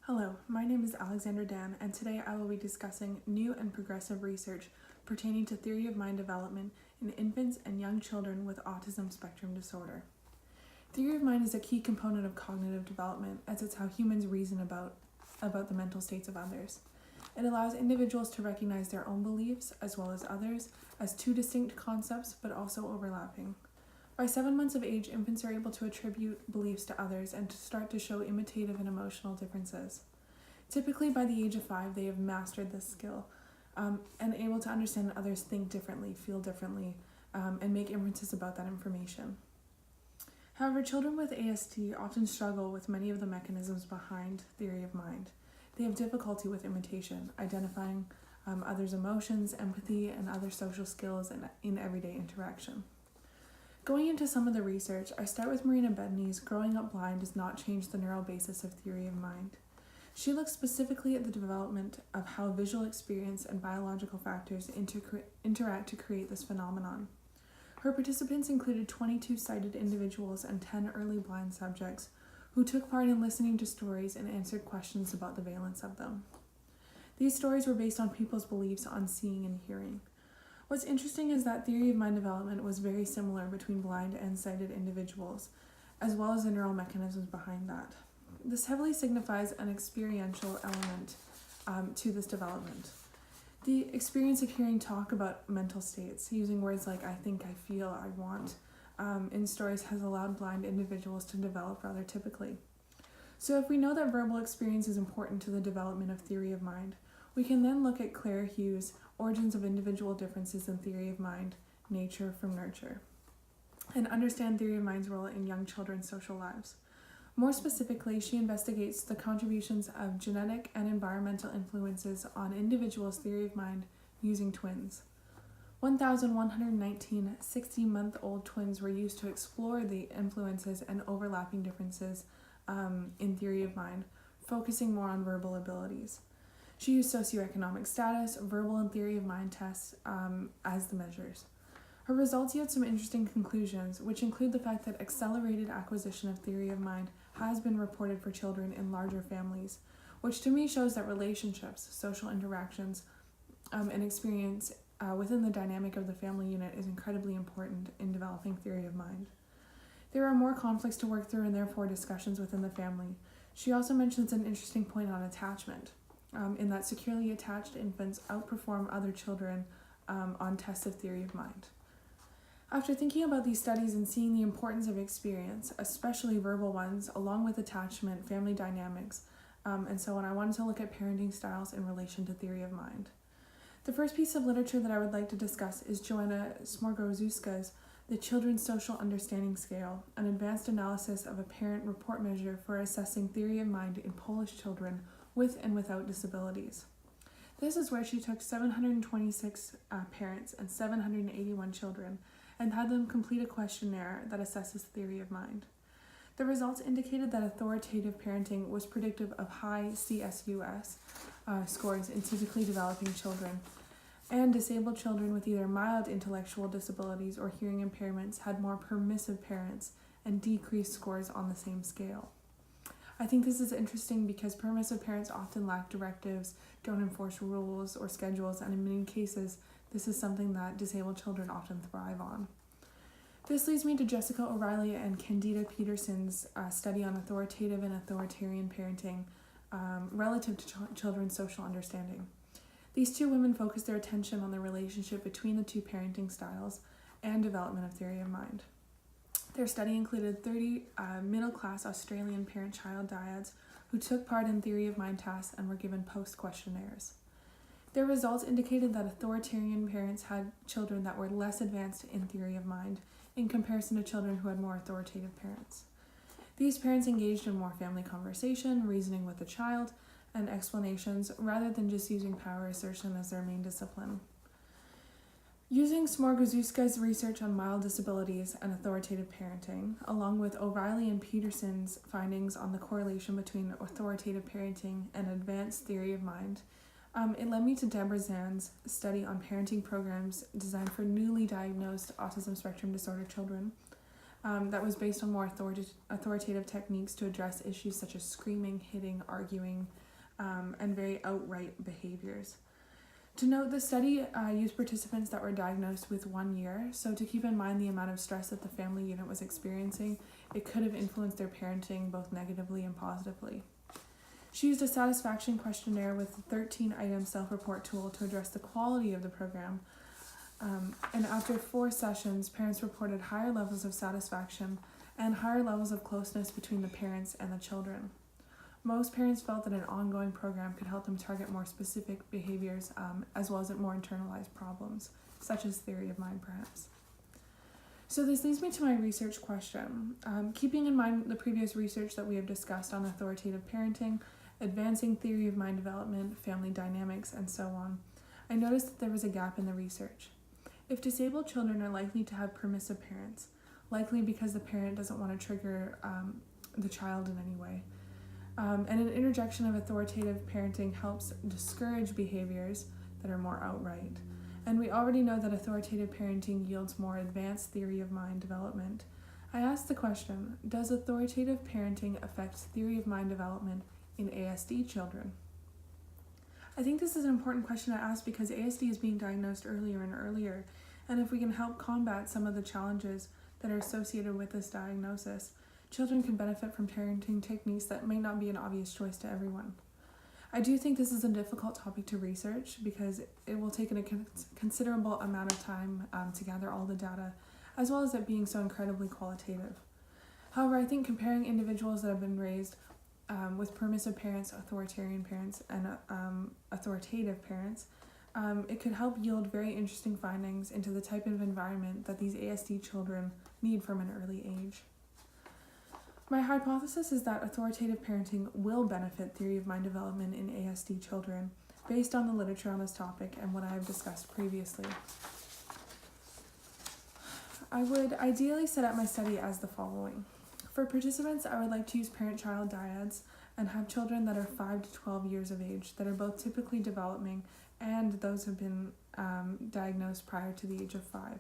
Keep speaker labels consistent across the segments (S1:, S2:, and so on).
S1: Hello, my name is Alexandra Dan, and today I will be discussing new and progressive research pertaining to theory of mind development in infants and young children with autism spectrum disorder. Theory of mind is a key component of cognitive development, as it's how humans reason about the mental states of others. It allows individuals to recognize their own beliefs, as well as others, as two distinct concepts but also overlapping. By 7 months of age, infants are able to attribute beliefs to others and to start to show imitative and emotional differences. Typically, by the age of 5, they have mastered this skill and able to understand that others think differently, feel differently, and make inferences about that information. However, children with ASD often struggle with many of the mechanisms behind theory of mind. They have difficulty with imitation, identifying others' emotions, empathy, and other social skills in everyday interaction. Going into some of the research, I start with Marina Bedney's Growing Up Blind Does Not Change the Neural Basis of Theory of Mind. She looks specifically at the development of how visual experience and biological factors interact to create this phenomenon. Her participants included 22 sighted individuals and 10 early blind subjects who took part in listening to stories and answered questions about the valence of them. These stories were based on people's beliefs on seeing and hearing. What's interesting is that theory of mind development was very similar between blind and sighted individuals, as well as the neural mechanisms behind that. This heavily signifies an experiential element to this development. The experience of hearing talk about mental states, using words like I think, I feel, I want, in stories has allowed blind individuals to develop rather typically. So if we know that verbal experience is important to the development of theory of mind, we can then look at Claire Hughes' Origins of Individual Differences in Theory of Mind, Nature from Nurture, and understand theory of mind's role in young children's social lives. More specifically, she investigates the contributions of genetic and environmental influences on individuals' theory of mind using twins. 1,119 60-month-old twins were used to explore the influences and overlapping differences in theory of mind, focusing more on verbal abilities. She used socioeconomic status, verbal and theory of mind tests as the measures. Her results yield some interesting conclusions, which include the fact that accelerated acquisition of theory of mind has been reported for children in larger families, which to me shows that relationships, social interactions, and experience within the dynamic of the family unit is incredibly important in developing theory of mind. There are more conflicts to work through and therefore discussions within the family. She also mentions an interesting point on attachment, in that securely attached infants outperform other children on tests of theory of mind. After thinking about these studies and seeing the importance of experience, especially verbal ones, along with attachment, family dynamics, and so on, I wanted to look at parenting styles in relation to theory of mind. The first piece of literature that I would like to discuss is Joanna Smorgowska's The Children's Social Understanding Scale, an advanced analysis of a parent report measure for assessing theory of mind in Polish children with and without disabilities. This is where she took 726 parents and 781 children and had them complete a questionnaire that assesses theory of mind. The results indicated that authoritative parenting was predictive of high CSUS scores in typically developing children, and disabled children with either mild intellectual disabilities or hearing impairments had more permissive parents and decreased scores on the same scale. I think this is interesting because permissive parents often lack directives, don't enforce rules or schedules, and in many cases, this is something that disabled children often thrive on. This leads me to Jessica O'Reilly and Candida Peterson's study on authoritative and authoritarian parenting relative to children's social understanding. These two women focused their attention on the relationship between the two parenting styles and development of theory of mind. Their study included 30 middle-class Australian parent-child dyads who took part in theory of mind tests and were given post-questionnaires. Their results indicated that authoritarian parents had children that were less advanced in theory of mind in comparison to children who had more authoritative parents. These parents engaged in more family conversation, reasoning with the child, and explanations rather than just using power assertion as their main discipline. Using Smorgowska's research on mild disabilities and authoritative parenting, along with O'Reilly and Peterson's findings on the correlation between authoritative parenting and advanced theory of mind, it led me to Deborah Zann's study on parenting programs designed for newly diagnosed autism spectrum disorder children, that was based on more authoritative techniques to address issues such as screaming, hitting, arguing, and very outright behaviors. To note, the study used participants that were diagnosed with 1 year, so to keep in mind the amount of stress that the family unit was experiencing, it could have influenced their parenting both negatively and positively. She used a satisfaction questionnaire with a 13-item self-report tool to address the quality of the program, and after 4 sessions, parents reported higher levels of satisfaction and higher levels of closeness between the parents and the children. Most parents felt that an ongoing program could help them target more specific behaviors as well as more internalized problems, such as theory of mind perhaps. So this leads me to my research question. Keeping in mind the previous research that we have discussed on authoritative parenting, advancing theory of mind development, family dynamics, and so on, I noticed that there was a gap in the research. If disabled children are likely to have permissive parents, likely because the parent doesn't want to trigger the child in any way, and an interjection of authoritative parenting helps discourage behaviors that are more outright. And we already know that authoritative parenting yields more advanced theory of mind development. I asked the question, does authoritative parenting affect theory of mind development in ASD children? I think this is an important question to ask because ASD is being diagnosed earlier and earlier, and if we can help combat some of the challenges that are associated with this diagnosis, children can benefit from parenting techniques that may not be an obvious choice to everyone. I do think this is a difficult topic to research because it will take a considerable amount of time to gather all the data, as well as it being so incredibly qualitative. However, I think comparing individuals that have been raised with permissive parents, authoritarian parents, and authoritative parents, it could help yield very interesting findings into the type of environment that these ASD children need from an early age. My hypothesis is that authoritative parenting will benefit theory of mind development in ASD children based on the literature on this topic and what I have discussed previously. I would ideally set up my study as the following. For participants, I would like to use parent-child dyads and have children that are 5 to 12 years of age that are both typically developing and those have been diagnosed prior to the age of 5.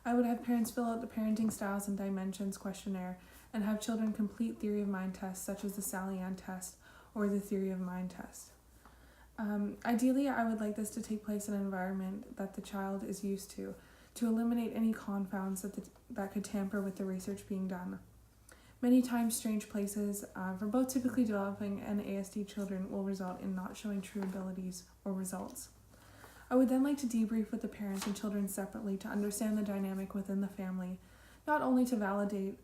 S1: I would have parents fill out the parenting styles and dimensions questionnaire and have children complete theory of mind tests such as the Sally-Ann test or the theory of mind test. Ideally, I would like this to take place in an environment that the child is used to eliminate any confounds that could tamper with the research being done. Many times, strange places for both typically developing and ASD children will result in not showing true abilities or results. I would then like to debrief with the parents and children separately to understand the dynamic within the family, not only to validate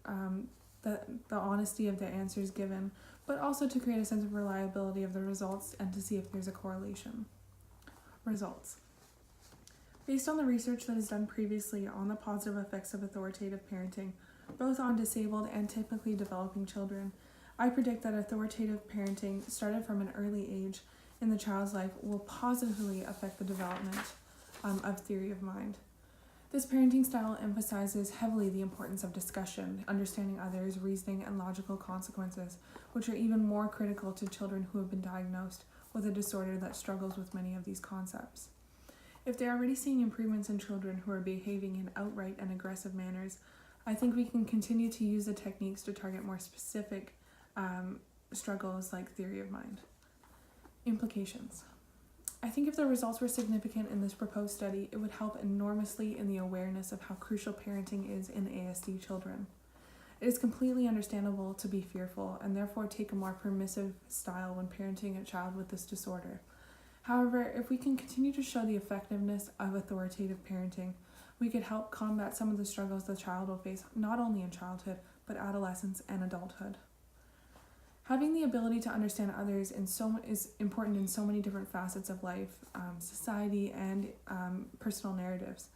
S1: the honesty of the answers given, but also to create a sense of reliability of the results and to see if there's a correlation. Results. Based on the research that is done previously on the positive effects of authoritative parenting, both on disabled and typically developing children, I predict that authoritative parenting started from an early age in the child's life will positively affect the development of theory of mind. This parenting style emphasizes heavily the importance of discussion, understanding others, reasoning, and logical consequences, which are even more critical to children who have been diagnosed with a disorder that struggles with many of these concepts. If they are already seeing improvements in children who are behaving in outright and aggressive manners, I think we can continue to use the techniques to target more specific struggles like theory of mind. Implications. I think if the results were significant in this proposed study, it would help enormously in the awareness of how crucial parenting is in ASD children. It is completely understandable to be fearful and therefore take a more permissive style when parenting a child with this disorder. However, if we can continue to show the effectiveness of authoritative parenting, we could help combat some of the struggles the child will face not only in childhood, but adolescence and adulthood. Having the ability to understand others is important in so many different facets of life, society, and personal narratives.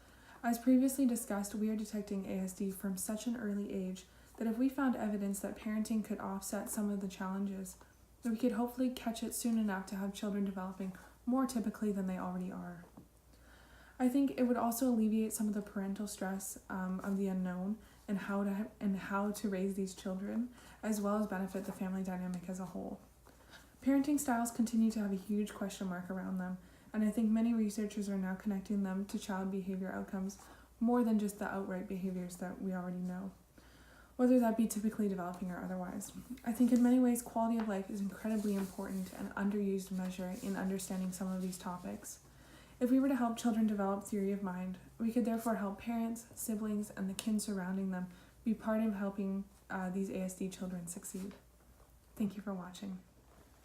S1: As previously discussed, we are detecting ASD from such an early age that if we found evidence that parenting could offset some of the challenges, that we could hopefully catch it soon enough to have children developing more typically than they already are. I think it would also alleviate some of the parental stress of the unknown and how to raise these children, as well as benefit the family dynamic as a whole. Parenting styles continue to have a huge question mark around them, and I think many researchers are now connecting them to child behavior outcomes more than just the outright behaviors that we already know. whether that be typically developing or otherwise. I think in many ways, quality of life is incredibly important and underused measure in understanding some of these topics. If we were to help children develop theory of mind, we could therefore help parents, siblings, and the kin surrounding them be part of helping these ASD children succeed. Thank you for watching.